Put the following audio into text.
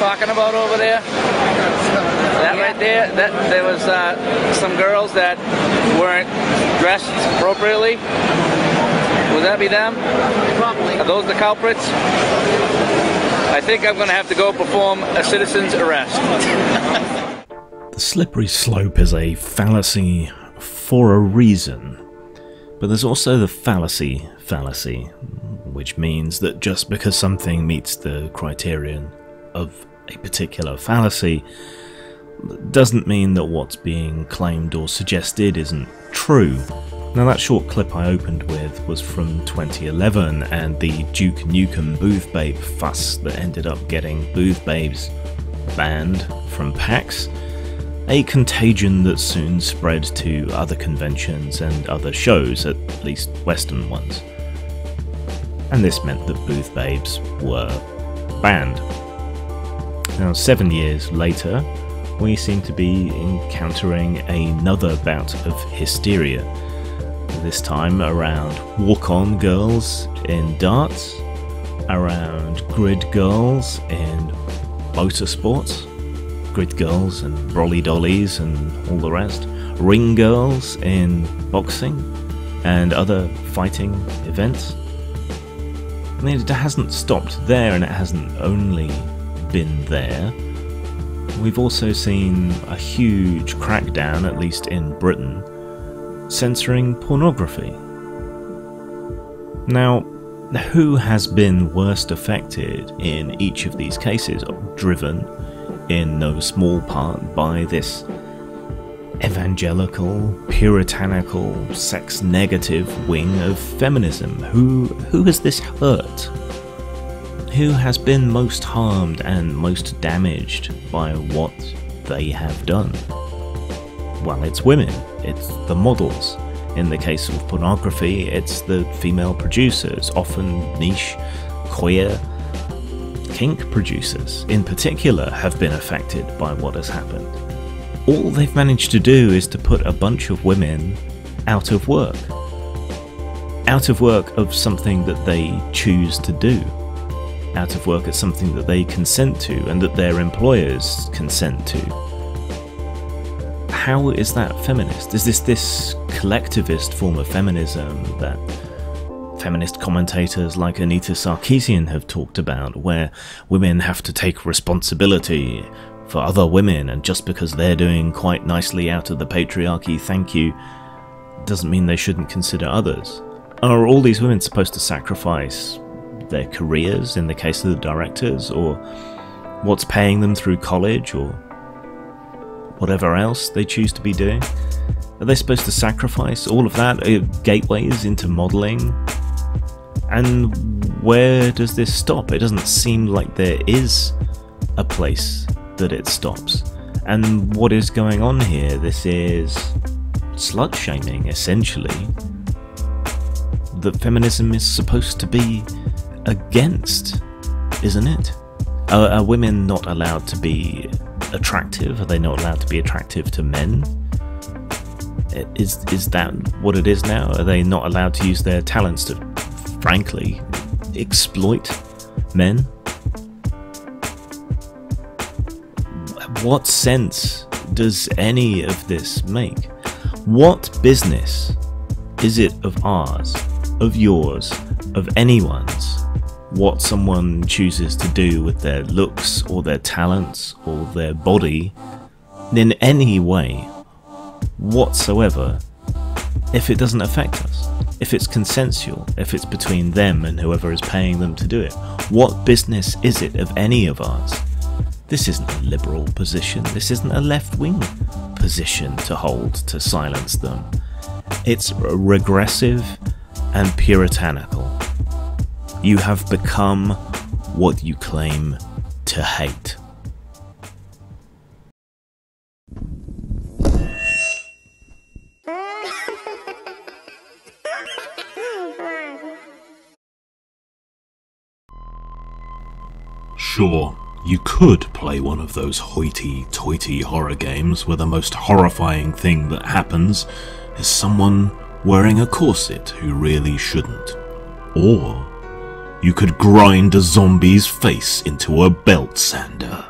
talking about over there? That right there, there was some girls that weren't dressed appropriately. Would that be them? Probably. Are those the culprits? I think I'm going to have to go perform a citizen's arrest. The slippery slope is a fallacy for a reason. But there's also the fallacy, which means that just because something meets the criterion of a particular fallacy doesn't mean that what's being claimed or suggested isn't true. Now, that short clip I opened with was from 2011 and the Duke Nukem Booth Babe fuss that ended up getting Booth Babes banned from PAX, a contagion that soon spread to other conventions and other shows, at least Western ones. And this meant that Booth Babes were banned. Now, 7 years later, we seem to be encountering another bout of hysteria. This time around walk-on girls in darts, around grid girls in motorsport, grid girls and brolly dollies and all the rest, ring girls in boxing and other fighting events. I mean, it hasn't stopped there, and it hasn't only been there. We've also seen a huge crackdown, at least in Britain, censoring pornography. Now, who has been worst affected in each of these cases, driven in no small part by this evangelical, puritanical, sex-negative wing of feminism? Who has this hurt? Who has been most harmed and most damaged by what they have done? Well, it's women. It's the models. In the case of pornography, it's the female producers, often niche, queer, kink producers in particular have been affected by what has happened. All they've managed to do is to put a bunch of women out of work. Out of work of something that they choose to do. Out of work at something that they consent to and that their employers consent to. How is that feminist? Is this collectivist form of feminism that feminist commentators like Anita Sarkeesian have talked about, where women have to take responsibility for other women, and just because they're doing quite nicely out of the patriarchy, thank you, doesn't mean they shouldn't consider others? Are all these women supposed to sacrifice their careers in the case of the directors, or what's paying them through college, or whatever else they choose to be doing? Are they supposed to sacrifice all of that, gateways into modelling? And where does this stop? It doesn't seem like there is a place that it stops. And what is going on here? This is slut-shaming, essentially, that feminism is supposed to be against, isn't it? Are women not allowed to be attractive? Are they not allowed to be attractive to men? Is that what it is now? Are they not allowed to use their talents to, frankly, exploit men? What sense does any of this make? What business is it of ours, of yours, of anyone's, what someone chooses to do with their looks or their talents or their body in any way whatsoever if it doesn't affect us, if it's consensual, if it's between them and whoever is paying them to do it? What business is it of any of ours? This isn't a liberal position, this isn't a left-wing position to hold to silence them. It's regressive and puritanical. You have become what you claim to hate. Sure, you could play one of those hoity-toity horror games where the most horrifying thing that happens is someone wearing a corset who really shouldn't. Or you could grind a zombie's face into a belt sander.